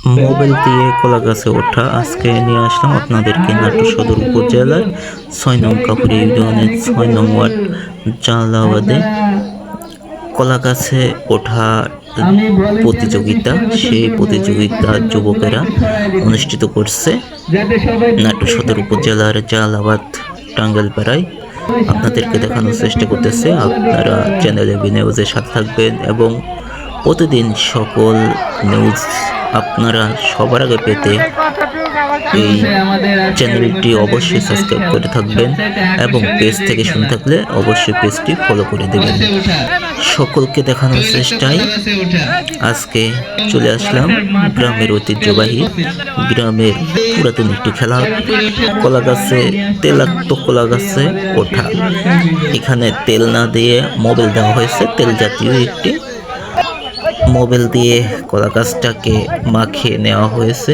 Mobile দিয়ে কলা গাছে ওঠা আজকে নিয়ে আসলাম আপনাদেরকে নাটোর সদর উপজেলার ৬ নং কাপুরি ইউনিয়নের ৬ নং ওয়ার্ড জালালাবাদে কলা গাছে ওঠা প্রতিযোগিতা। সেই প্রতিযোগিতা যুবকেরা অনুষ্ঠিত করছে নাটোর সদর উপজেলার জালালাবাদ টাঙ্গাইলপাড়ায়। আপনাদেরকে দেখানোর চেষ্টা করতেছে। আপনারা চ্যানেলে নিউজের সাথে থাকবেন এবং প্রতিদিন সকল নিউজ আপনারা সবার আগে পেতে এই চ্যানেলটি অবশ্যই সাবস্ক্রাইব করে থাকবেন এবং পেজ থেকে শুনে থাকলে অবশ্যই পেজটি ফলো করে দেবেন। সকলকে দেখানোর চেষ্টায় আজকে চলে আসলাম গ্রামের ঐতিহ্যবাহী গ্রামের পুরাতন একটি খেলা, কলা গাছে তেলাক্ত কলা গাছে ওঠা। এখানে তেল না দিয়ে মোবিল দেওয়া হয়েছে, তেল জাতীয় একটি মোবিল দিয়ে কলা গাছটাকে মাখিয়ে নেওয়া হয়েছে,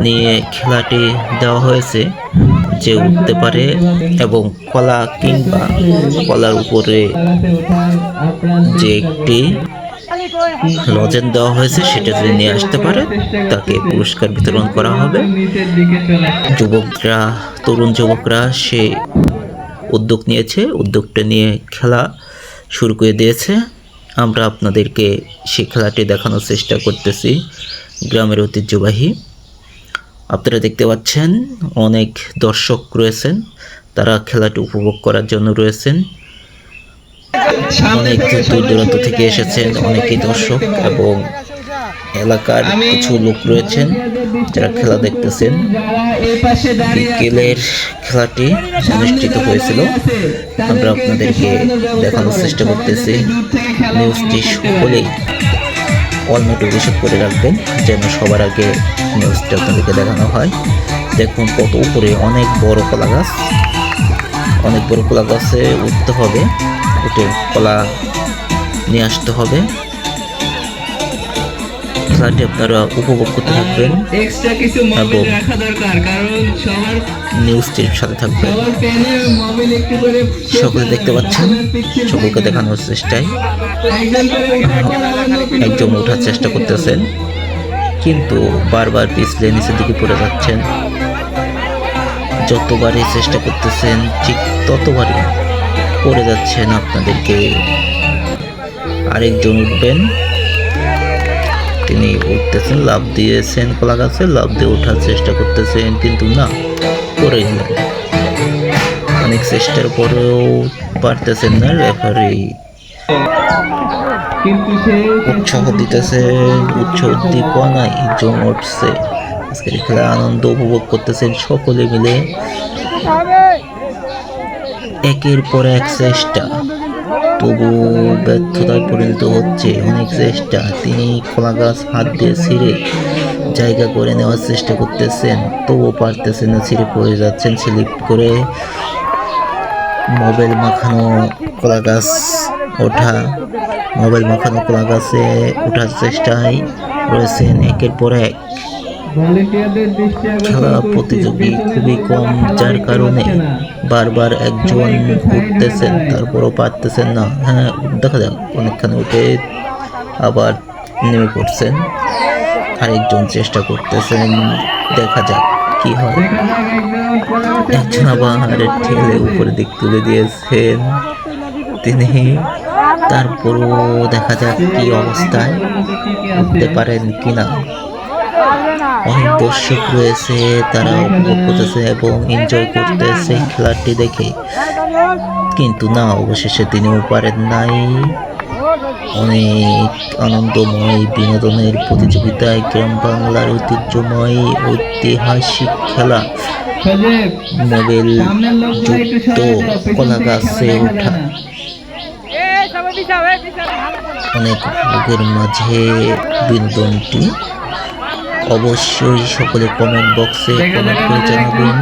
নিয়ে খেলাটি দেওয়া হয়েছে যে উঠতে পারে এবং কলা কিংবা কলার উপরে যে একটি লজেন দেওয়া হয়েছে সেটা যদি নিয়ে আসতে পারে তাকে পুরস্কার বিতরণ করা হবে। তরুণ যুবকরা সে উদ্যোগ নিয়েছে, উদ্যোগটা নিয়ে খেলা শুরু করে দিয়েছে। আমরা আপনাদেরকে সেই খেলাটি দেখানোর চেষ্টা করতেছি। গ্রামের ঐতিহ্যবাহী আপনারা দেখতে পাচ্ছেন অনেক দর্শক রয়েছেন, তারা খেলাটি উপভোগ করার জন্য রয়েছেন। অনেক দূর দূরান্ত থেকে এসেছেন অনেকেই দর্শক এবং এলাকার কিছু লোক রয়েছেন যারা খেলা দেখতেছেন। বিকেলের খেলাটি অনুষ্ঠিত হয়েছিল, আমরা আপনাদেরকে দেখানোর চেষ্টা করতেছি। নিউজটি সকলেই অল নোটিফিকেশন করে রাখবেন যেন সবার আগে নিউজটা আপনাদেরকে দেখানো হয়। দেখুন কত উপরে অনেক বড় কলা গাছ, অনেক বড় কলা গাছে উঠতে হবে, উঠে কলা নিয়ে আসতে হবে। খেলাটি আপনারা উপভোগ করতে থাকবেন এবং নিউজটির সাথে থাকবেন। সকলে দেখতে পাচ্ছেন, সকলকে দেখানোর চেষ্টায় একজন ওঠার চেষ্টা করতেছেন কিন্তু বারবার পিছলে নিচের দিকে পড়ে যাচ্ছেন। যতবারই চেষ্টা করতেছেন ঠিক ততবারই পড়ে যাচ্ছেন। আপনাদেরকে আরেকজন উঠবেন, তিনি উঠতেছেন, লাফ দিয়েছেন কলা গাছে, লাফ দিয়ে ওঠার চেষ্টা করতেছেন কিন্তু না, পড়ে গেলেন। অনেক চেষ্টার পরেও পারতেছেন না। রেফারি উৎসাহ দিতেছেন, উদ্দীপনায় জন উঠছে। আজকের খেলা আনন্দ উপভোগ করতেছেন সকলে মিলে। একের পর এক চেষ্টা, তবু ব্যর্থতায় পরিণত হচ্ছে। অনেক চেষ্টা, তিনি কলা গাছ হাত দিয়ে ছিঁড়ে জায়গা করে নেওয়ার চেষ্টা করতেছেন, তবুও পারতেছেন না, ছিঁড়ে পড়ে যাচ্ছেন স্লিপ করে। মোবাইল মাখানো কলা গাছ ওঠা, মোবাইল মাখানো কলা গাছে ওঠার চেষ্টায় রয়েছেন। একের পর এক খেলা প্রতিযোগী খুবই কম, যার কারণে বারবার একজন উঠতেছেন তারপরও পারতেছেন না। হ্যাঁ, দেখা যাক অনেকখানে উঠে আবার নেমে পড়ছেন, আরেকজন চেষ্টা করতেছেন, দেখা যাক কি হয়। একজন আবার ঠেলে উপরের দিক তুলে দিয়েছেন তিনি, তারপরও দেখা যাক কি অবস্থায় উঠতে পারেন কিনা। অনেক দর্শক রয়েছে, তারা উপভোগ করতেছে এবং এনজয় করতেছে খেলাটি দেখে কিন্তু না, অবশেষে তিনিও পারেন নাই। অনেক আনন্দময় বিনোদনের প্রতিযোগিতায় গ্রাম বাংলার ঐতিহ্যময় ঐতিহাসিক খেলা মোবাইল যুক্ত কলা গাছে ওঠা। অনেক লোকের মাঝে বিনোদনটি অবশ্যই সকলে কমেন্ট বক্সে কমেন্ট করে জানাবেন।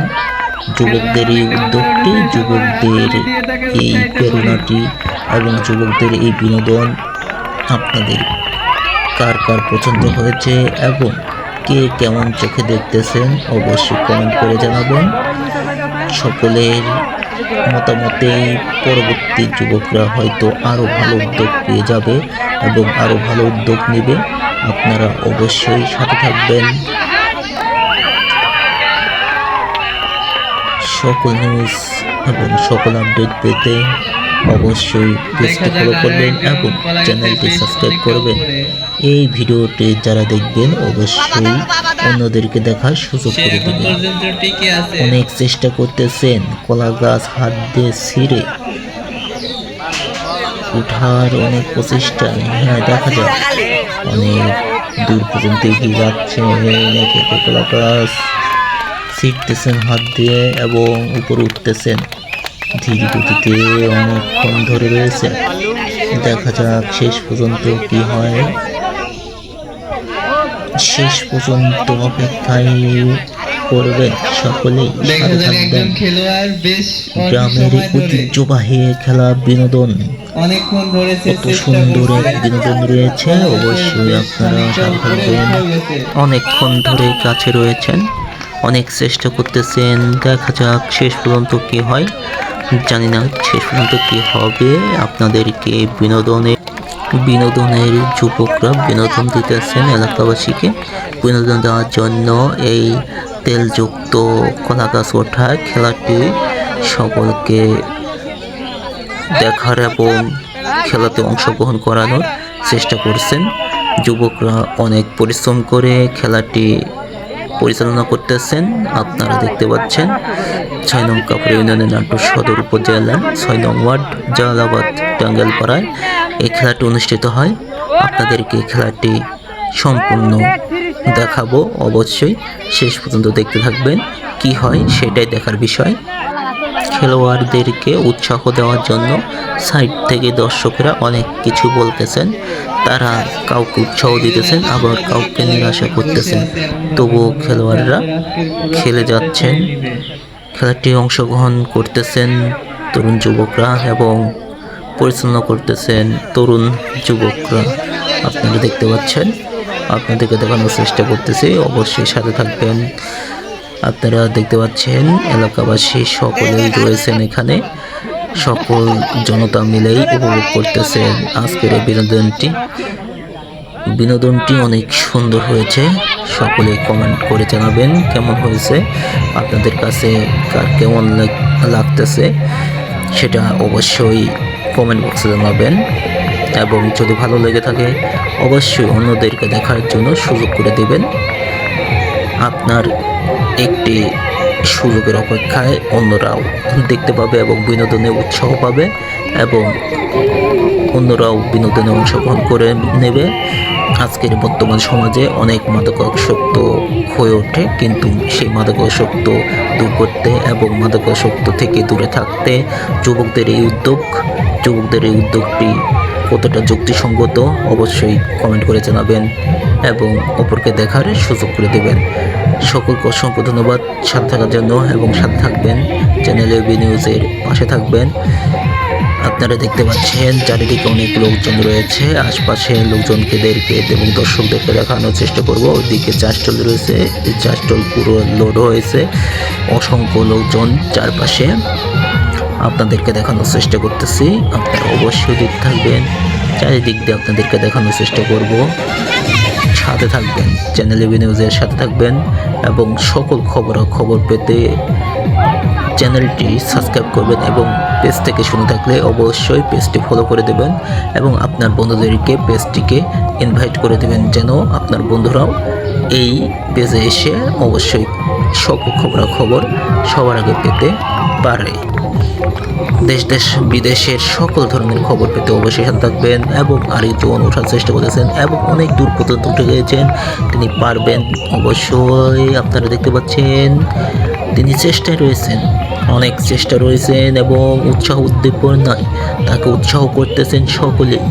যুবকদের এই উদ্যোগটি, যুবকদের এই প্রেরণাটি এবং যুবকদের এই বিনোদন আপনাদের কার কার পছন্দ হয়েছে এবং কে কেমন চোখে দেখতেছেন অবশ্যই কমেন্ট করে জানাবেন। সকলের মতামতে পরবর্তী যুবকরা হয়তো আরও ভালো উদ্যোগ পেয়ে যাবে এবং আরও ভালো উদ্যোগ নেবে। আপনারা অবশ্যই সাথে থাকবেন। সকল নিউজ এবং সকল আপডেট পেতে অবশ্যই পেজটি ফলো করবেন এবং চ্যানেলটি সাবস্ক্রাইব করবেন। এই ভিডিওটি যারা দেখবেন অবশ্যই অন্যদেরকে দেখার সুযোগ করে দেবেন। অনেক চেষ্টা করতেছেন কলা গাছ হাত দিয়ে ছিঁড়ে উঠার অনেক প্রচেষ্টা। হ্যাঁ, দেখা যায় অনেক দূর পর্যন্ত এগিয়ে যাচ্ছে। কলা গাছ ছিঁড়তেছেন হাত দিয়ে এবং উপরে উঠতেছেন ধীর গতিতে, অনেকক্ষণ ধরে রয়েছে। দেখা যাক শেষ পর্যন্ত কি হয়। শেষ পর্যন্ত অপেক্ষায় করবেন সকলেই, সাথে থাকবেন। গ্রামের ঐতিহ্যবাহী খেলা বিনোদন, কত সুন্দর এক বিনোদন রয়েছে। অবশ্যই আপনারা সাথে থাকবেন। অনেকক্ষণ ধরে কাছে রয়েছেন, অনেক চেষ্টা করতেছেন। দেখা যাক শেষ পর্যন্ত কি হয়। জানি না শেষ পর্যন্ত কি হবে। আপনাদেরকে বিনোদনের যুবকরা বিনোদন দিতেছেন এলাকাবাসীকে। বিনোদন দেওয়ার জন্য এই তেলযুক্ত কলা গাছ ওঠা খেলাটি সকলকে দেখার এবং খেলাতে অংশগ্রহণ করানোর চেষ্টা করছেন। যুবকরা অনেক পরিশ্রম করে খেলাটি পরিচালনা করতেছেন। আপনারা দেখতে পাচ্ছেন ৬ নং কাপুর ইউনিয়নের নাটোর সদর উপজেলার ৬ নং ওয়ার্ড জালালাবাদ টাঙ্গাইলপাড়ায় এই খেলাটি অনুষ্ঠিত হয়। আপনাদেরকে খেলাটি সম্পূর্ণ দেখাবো। অবশ্যই শেষ পর্যন্ত দেখতে থাকবেন। কি হয় সেটাই দেখার বিষয়। খেলোয়াড়দেরকে উৎসাহ দেওয়ার জন্য সাইড থেকে দর্শকেরা অনেক কিছু বলতেছেন। তারা কাউকে উৎসাহ দিতেছেন, আবার কাউকে নিরাশা করতেছেন। তবুও খেলোয়াড়রা খেলে যাচ্ছেন। খেলাটি অংশগ্রহণ করতেছেন তরুণ যুবকরা এবং পরিচালনা করতেছেন তরুণ যুবকরা। আপনারা দেখতে পাচ্ছেন, আপনাদেরকে দেখানোর চেষ্টা করতেছি। অবশ্যই সাথে থাকবেন। আপনারা দেখতে পাচ্ছেন এলাকাবাসী সকলেই রয়েছেন এখানে। সকল জনতা মিলেই উপভোগ করতেছেন আজকের এই বিনোদনটি অনেক সুন্দর হয়েছে। সকলে কমেন্ট করে জানাবেন কেমন হয়েছে, আপনাদের কাছে কার কেমন লাগতেছে সেটা অবশ্যই কমেন্ট বক্সে জানাবেন। এবং যদি ভালো লেগে থাকে অবশ্যই অন্যদেরকে দেখার জন্য সুযোগ করে দেবেন। আপনার একটি সুযোগের অপেক্ষায় অন্যরাও দেখতে পাবে এবং বিনোদনে উৎসাহ পাবে এবং অন্যরাও বিনোদনে অংশগ্রহণ করে নেবে। আজকের বর্তমান সমাজে অনেক মাদকাসক্ত হয়ে ওঠে, কিন্তু সেই মাদকাসক্ত দূর করতে এবং মাদকাসক্ত থেকে দূরে থাকতে যুবকদের এই উদ্যোগটি কতটা যুক্তিসঙ্গত অবশ্যই কমেন্ট করে জানাবেন এবং অপরকে দেখার সুযোগ করে দেবেন। সকলকে অসংখ্য ধন্যবাদ সাথে থাকার জন্য এবং সাথে থাকবেন। চ্যানেলে বি নিউজের পাশে থাকবেন। আপনারা দেখতে পাচ্ছেন চারিদিকে অনেক লোকজন রয়েছে। আশপাশে লোকজনদেরকে এবং দর্শকদেরকে দেখানোর চেষ্টা করব। ওইদিকে চাষটল রয়েছে, এই চাষটল পুরো লোড হয়েছে। অসংখ্য লোকজন চারপাশে আপনাদেরকে দেখানোর চেষ্টা করতেছি। আপনারা অবশ্যই দেখতে থাকবেন। চারিদিক দিয়ে আপনাদেরকে দেখানোর চেষ্টা করব। সাথে থাকবেন, চ্যানেল বি নিউজের সাথে থাকবেন এবং সকল খবর পেতে চ্যানেলটি সাবস্ক্রাইব করবেন এবং পেজ থেকে শুনে থাকলে অবশ্যই পেজটি ফলো করে দেবেন এবং আপনার বন্ধুদেরকে পেজটিকে ইনভাইট করে দেবেন যেন আপনার বন্ধুরাও এই পেজে এসে অবশ্যই সকল খবর সবার আগে পেতে পারে। দেশ বিদেশের সকল ধরনের খবর পেতে অবশ্যই সাথে থাকবেন এবং আরেকজন ওঠার চেষ্টা করেছেন এবং অনেক দূর পর্যন্ত উঠে গিয়েছেন। তিনি পারবেন অবশ্যই। আপনারা দেখতে পাচ্ছেন তিনি চেষ্টায় রয়েছেন, অনেক চেষ্টা রয়েছেন এবং উৎসাহ উদ্দীপনায় তাকে উৎসাহ করতেছেন সকলেই।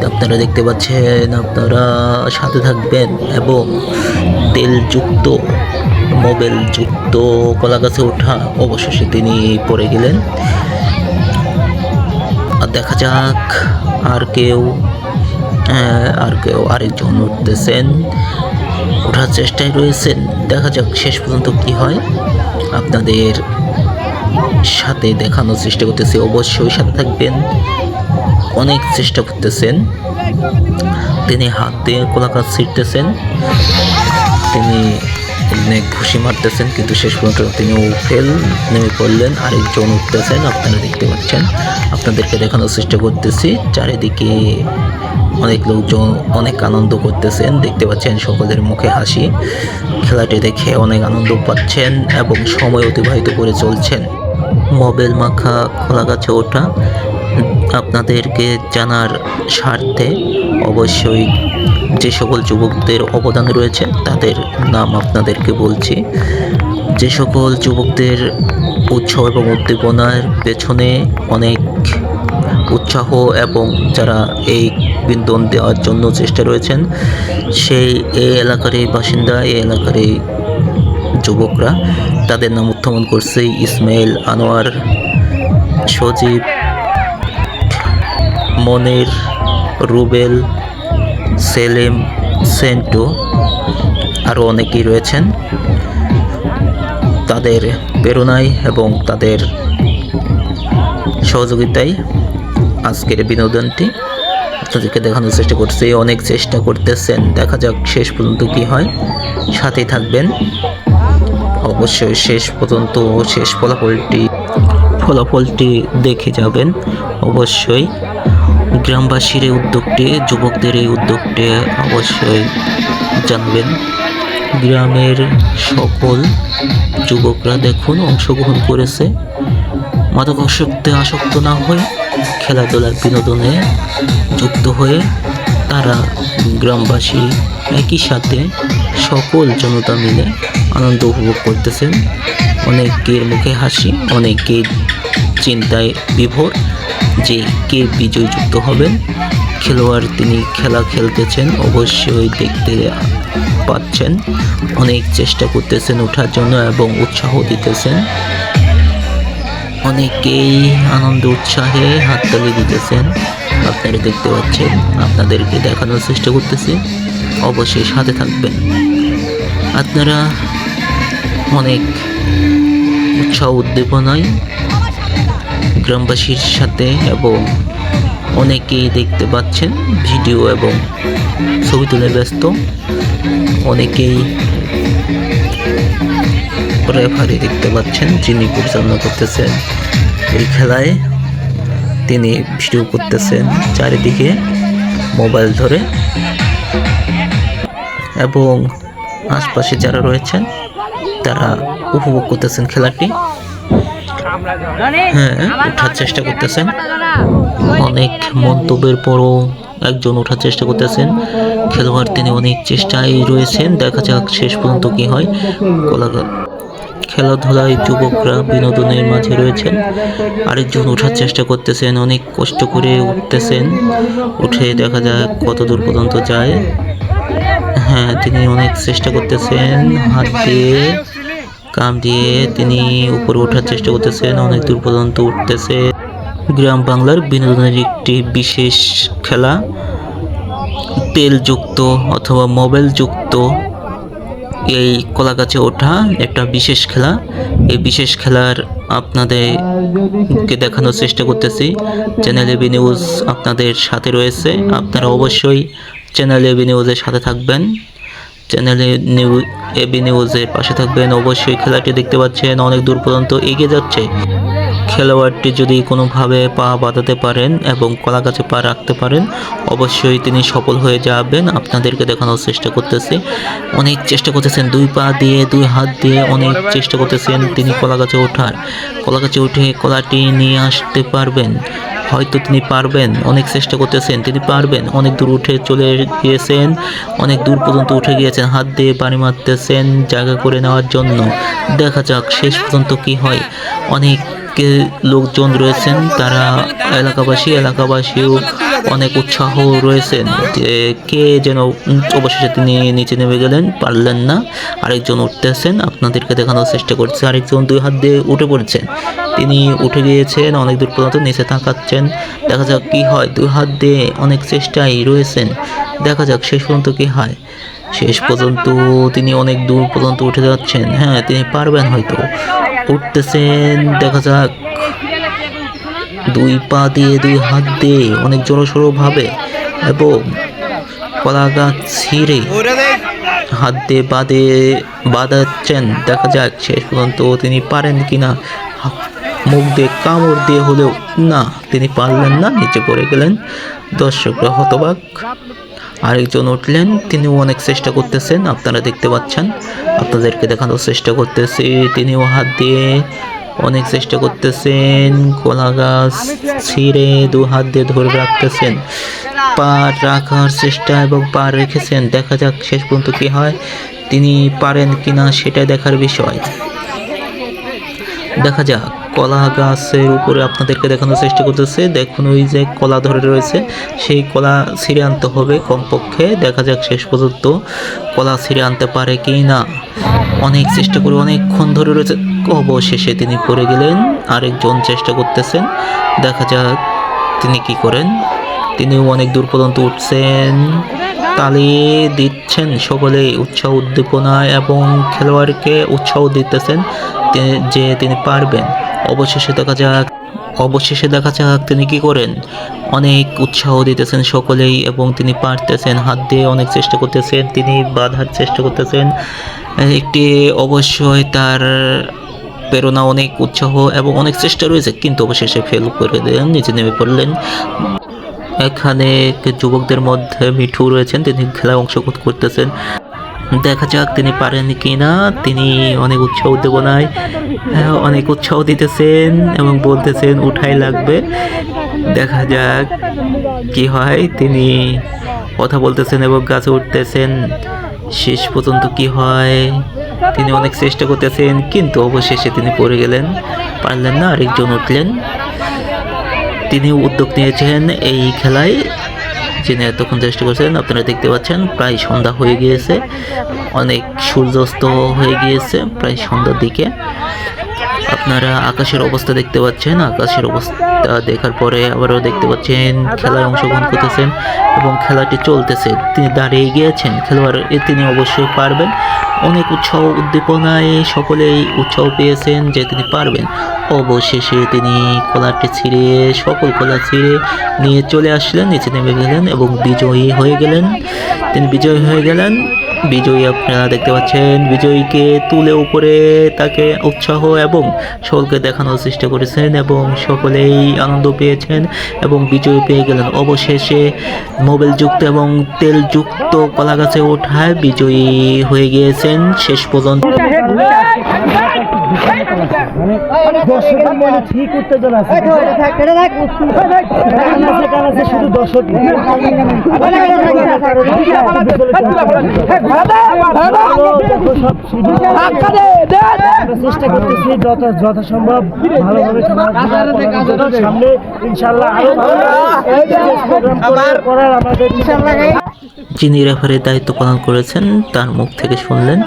আপনারা দেখতে পাচ্ছেন, আপনারা সাথে থাকবেন এবং তেলযুক্ত মোবাইলযুক্ত কলা গাছে ওঠা অবশেষে তিনি পড়ে গেলেন। দেখা যাক আরেকজন উঠতেছেন, ওঠার চেষ্টায় রয়েছেন। দেখা যাক শেষ পর্যন্ত কি হয়। আপনাদের সাথে দেখানোর চেষ্টা করতেছি, অবশ্যই সাথে থাকবেন। অনেক চেষ্টা করতেছেন, তিনি হাত দিয়ে কলা গাছ ছিঁড়তেছেন, তিনি অনেক ঘুষি মারতেছেন, কিন্তু শেষ পর্যন্ত তিনিও ফেল নেমে পড়লেন। আরেকজন উঠতেছেন, আপনারা দেখতে পাচ্ছেন। আপনাদেরকে দেখানোর চেষ্টা করতেছি, চারিদিকে অনেক লোকজন অনেক আনন্দ করতেছেন, দেখতে পাচ্ছেন সকলের মুখে হাসি। খেলাটি দেখে অনেক আনন্দ পাচ্ছেন এবং সময় অতিবাহিত করে চলছেন। মোবাইল মাখা কলা গাছে ওঠা আপনাদেরকে জানার স্বার্থে অবশ্যই যে সকল যুবকদের অবদান রয়েছে তাদের নাম আপনাদেরকে বলছি। যে সকল যুবকদের উৎসাহ এবং উদ্দীপনার পেছনে অনেক উৎসাহ এবং যারা এই বিনোদন দেওয়ার জন্য চেষ্টা রয়েছেন, সেই এই এলাকারই বাসিন্দা, এই এলাকারই যুবকরা, তাদের নাম উত্থাপন করছে ইসমাইল, আনোয়ার, সজীব, মনির, রুবেল, সেলিম, সেন্টু, আরও অনেকেই রয়েছেন। তাদের প্রেরণায় এবং তাদের সহযোগিতায় আজকের বিনোদনটি আপনাদেরকে দেখানোর চেষ্টা করছে। অনেক চেষ্টা করতেছেন, দেখা যাক শেষ পর্যন্ত কি হয়। সাথেই থাকবেন, অবশ্যই শেষ পর্যন্ত শেষ ফলাফলটি দেখে যাবেন। অবশ্যই গ্রামবাসীর এই উদ্যোগটি, যুবকদের এই উদ্যোগটি অবশ্যই জানবেন। গ্রামের সকল যুবকরা দেখুন অংশগ্রহণ করেছে, মাদকাসক্তে আসক্ত না হয়ে খেলাধুলার বিনোদনে যুক্ত হয়ে তারা গ্রামবাসী একই সাথে সকল জনতা মিলে আনন্দ উপভোগ করতেছেন। অনেকের মুখে হাসি, অনেকের চিন্তায় বিভোর যে কে বিজয়যুক্ত হবেন। খেলোয়াড় তিনি খেলা খেলতেছেন, অবশ্যই দেখতে পাচ্ছেন। অনেক চেষ্টা করতেছেন ওঠার জন্য এবং উৎসাহ দিতেছেন। অনেকেই আনন্দ উৎসাহে হাততালি দিতেছেন, আপনারা দেখতে পাচ্ছেন। আপনাদেরকে দেখানোর চেষ্টা করতেছি, অবশ্যই সাথে থাকবেন। আপনারা অনেক উৎসাহ উদ্দীপনায় গ্রামবাসীর সাথে এবং অনেকেই দেখতে পাচ্ছেন ভিডিও এবং ছবি তুলে ব্যস্ত। অনেকেই রেফারি দেখতে পাচ্ছেন, যিনি পরিচালনা করতেছেন এই খেলায়, তিনি ভিডিও করতেছেন চারিদিকে মোবাইল ধরে এবং আশপাশে যারা রয়েছেন তারা উপভোগ করতেছেন খেলাটি। হ্যাঁ, ওঠার চেষ্টা করতেছেন। অনেক মন্তব্যের পরও একজন ওঠার চেষ্টা করতেছেন। খেলোয়াড় তিনি অনেক চেষ্টায় রয়েছেন, দেখা যাক শেষ পর্যন্ত কি হয়। খেলাধুলায় যুবকরা বিনোদনের মাঝে রয়েছেন। আরেকজন ওঠার চেষ্টা করতেছেন, অনেক কষ্ট করে উঠতেছেন। উঠে দেখা যাক কত দূর পর্যন্ত যায়। হ্যাঁ, তিনি অনেক চেষ্টা করতেছেন, হাত দিয়ে কাম দিয়ে তিনি উপরে ওঠার চেষ্টা করতেছেন, অনেক দূর পর্যন্ত উঠতেছে। গ্রাম বাংলার বিনোদনের একটি বিশেষ খেলা, তেলযুক্ত অথবা মোবাইল যুক্ত এই কলা গাছে ওঠা একটা বিশেষ খেলা। এই বিশেষ খেলার আপনাদেরকে দেখানোর চেষ্টা করতেছি। চ্যানেল এবি নিউজ আপনাদের সাথে রয়েছে, আপনারা অবশ্যই চ্যানেল এবি নিউজের সাথে থাকবেন, চ্যানেলে এবি নিউজের পাশে থাকবেন। অবশ্যই খেলাটি দেখতে পাচ্ছেন অনেক দূর পর্যন্ত এগিয়ে যাচ্ছে। খেলোয়াড়টি যদি কোনোভাবে পা বাঁধাতে পারেন এবং কলা গাছে পা রাখতে পারেন, অবশ্যই তিনি সফল হয়ে যাবেন। আপনাদেরকে দেখানোর চেষ্টা করতেছি, অনেক চেষ্টা করতেছেন, দুই পা দিয়ে দুই হাত দিয়ে অনেক চেষ্টা করতেছেন তিনি কলা গাছে ওঠার। কলা গাছে উঠে কলাটি নিয়ে আসতে পারবেন, হয়তো তিনি পারবেন। অনেক চেষ্টা করতেছেন, তিনি পারবেন। অনেক দূর উঠে চলে গিয়েছেন, অনেক দূর পর্যন্ত উঠে গিয়েছেন, হাত দিয়ে পানি মারতেছেন জায়গা করে নেওয়ার জন্য। দেখা যাক শেষ পর্যন্ত কি হয়। অনেক লোকজন রয়েছেন, তারা এলাকাবাসীও অনেক উৎসাহ রয়েছেন যে কে যেন অবশেষে তিনি নিচে নেমে গেলেন, পারলেন না। আরেকজন উঠতেছেন, আপনাদেরকে দেখানোর চেষ্টা করছে। আরেকজন দুই হাত দিয়ে উঠে পড়েছেন, তিনি উঠে গিয়েছেন, অনেক দূর পর্যন্ত নিচে তাকাচ্ছেন। দেখা যাক কি হয়, দুই হাত দিয়ে অনেক চেষ্টায় রয়েছেন, দেখা যাক শেষ পর্যন্ত কি হয়। শেষ পর্যন্ত তিনি অনেক দূর পর্যন্ত উঠে যাচ্ছেন। হ্যাঁ, তিনি পারবেন হয়তো। উঠতেছেন, দেখা যাক দুই পা দিয়ে দুই হাত দিয়ে অনেক জোরসোর ভাবে এবং কলা গাছ ছিঁড়ে হাত দিয়ে বাঁধাচ্ছেন। দেখা যাক শেষ পর্যন্ত তিনি পারেন কিনা। মুখ দিয়ে কামড় দিয়ে হলেও না, তিনি পারলেন না, নিচে পড়ে গেলেন। দর্শকরা হতবাক। আরেকজন উঠলেন, তিনিও অনেক চেষ্টা করতেছেন, আপনারা দেখতে পাচ্ছেন, আপনাদেরকে দেখানোর চেষ্টা করতেছি। তিনিও হাত দিয়ে অনেক চেষ্টা করতেছেন, কলা গাছ ছিঁড়ে দু হাত দিয়ে ধরে রাখতেছেন, পা রাখার চেষ্টা এবং পা রেখেছেন। দেখা যাক শেষ পর্যন্ত কি হয়, তিনি পারেন কিনা সেটা দেখার বিষয়। দেখা যাক, কলা গাছের উপরে আপনাদেরকে দেখানোর চেষ্টা করতেছে। দেখুন ওই যে কলা ধরে রয়েছে, সেই কলা ছিঁড়ে আনতে হবে কমপক্ষে। দেখা যাক শেষ পর্যন্ত কলা ছিঁড়ে আনতে পারে কি না। অনেক চেষ্টা করে অনেকক্ষণ ধরে রয়েছে, অবশেষে তিনি পড়ে গেলেন। আরেকজন চেষ্টা করতেছেন, দেখা যাক তিনি কি করেন। তিনিও অনেক দূর পর্যন্ত উঠছেন, তালি দিচ্ছেন সকলে উৎসাহ উদ্দীপনায় এবং খেলোয়াড়কে উৎসাহ দিতেছেন যে তিনি পারবেন। অবশেষে দেখা যাক তিনি কি করেন। অনেক উৎসাহ দিতেছেন সকলেই এবং তিনি পারতেছেন, হাত দিয়ে অনেক চেষ্টা করতেছেন, তিনি বাধার চেষ্টা করতেছেন। একটি অবশ্যই তার প্রেরণা, অনেক উৎসাহ এবং অনেক চেষ্টা রয়েছে, কিন্তু অবশেষে ফেল করে দিলেন, নিচে নেমে পড়লেন। এখানে যুবকদের মধ্যে মিঠু রয়েছেন, তিনি খেলায় অংশগ্রহণ করতেছেন। দেখা যাক তিনি পারেন কি না। তিনি অনেক উৎসাহ উদ্দীপনায় অনেক উৎসাহ দিতেছেন এবং বলতেছেন উঠাই লাগবে। দেখা যাক কি হয়, তিনি কথা বলতেছেন এবং গাছে উঠতেছেন। শেষ পর্যন্ত কি হয়, তিনি অনেক চেষ্টা করতেছেন, কিন্তু অবশেষে তিনি পড়ে গেলেন, পারলেন না। আরেকজন উঠলেন, তিনি উদ্যোগ নিয়েছেন এই খেলায়, যিনি এতক্ষণ চেষ্টা করছেন। আপনারা দেখতে পাচ্ছেন প্রায় সন্ধ্যা হয়ে গিয়েছে, অনেক সূর্যাস্ত হয়ে গিয়েছে প্রায় সন্ধ্যার দিকে। আপনারা আকাশের অবস্থা দেখতে পাচ্ছেন, আকাশের অবস্থা দেখার পরে আবারও দেখতে পাচ্ছেন খেলায় অংশগ্রহণ করতেছেন এবং খেলাটি চলতেছে। তিনি দাঁড়িয়ে গিয়েছেন খেলোয়াড়, তিনি অবশ্যই পারবেন। অনেক উৎসাহ উদ্দীপনায় সকলেই উৎসাহ পেয়েছেন যে তিনি পারবেন। অবশেষে তিনি কলাটি ছিঁড়ে, সকল কলা ছিঁড়ে নিয়ে চলে আসলেন, নিচে নেমে গেলেন এবং বিজয়ী হয়ে গেলেন। তিনি বিজয়ী হয়ে গেলেন। বিজয়ী আপনারা দেখতে পাচ্ছেন, বিজয়ীকে তুলে উপরে তাকে উৎসাহ এবং সকলকে দেখানোর চেষ্টা করেছেন এবং সকলেই আনন্দ পেয়েছেন এবং বিজয়ী পেয়ে গেলেন। অবশেষে মোবাইল যুক্ত এবং তেল যুক্ত কলা গাছে ওঠায় বিজয়ী হয়ে গিয়েছেন শেষ পর্যন্ত। চেষ্টা করতেছি যথাসম্ভব ভালোভাবে সামনে ইনশাআল্লাহ আরো করার আমাদের। যিনি রেফারির দায়িত্ব পালন করেছেন তার মুখ থেকে শুনলেন,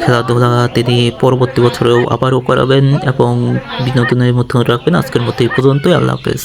খেলাধুলা তিনি পরবর্তী বছরেও আবারও করাবেন এবং বিনোদনের মধ্যে রাখবেন। আজকের মতো এই পর্যন্তই, আল্লাহ হাফেজ।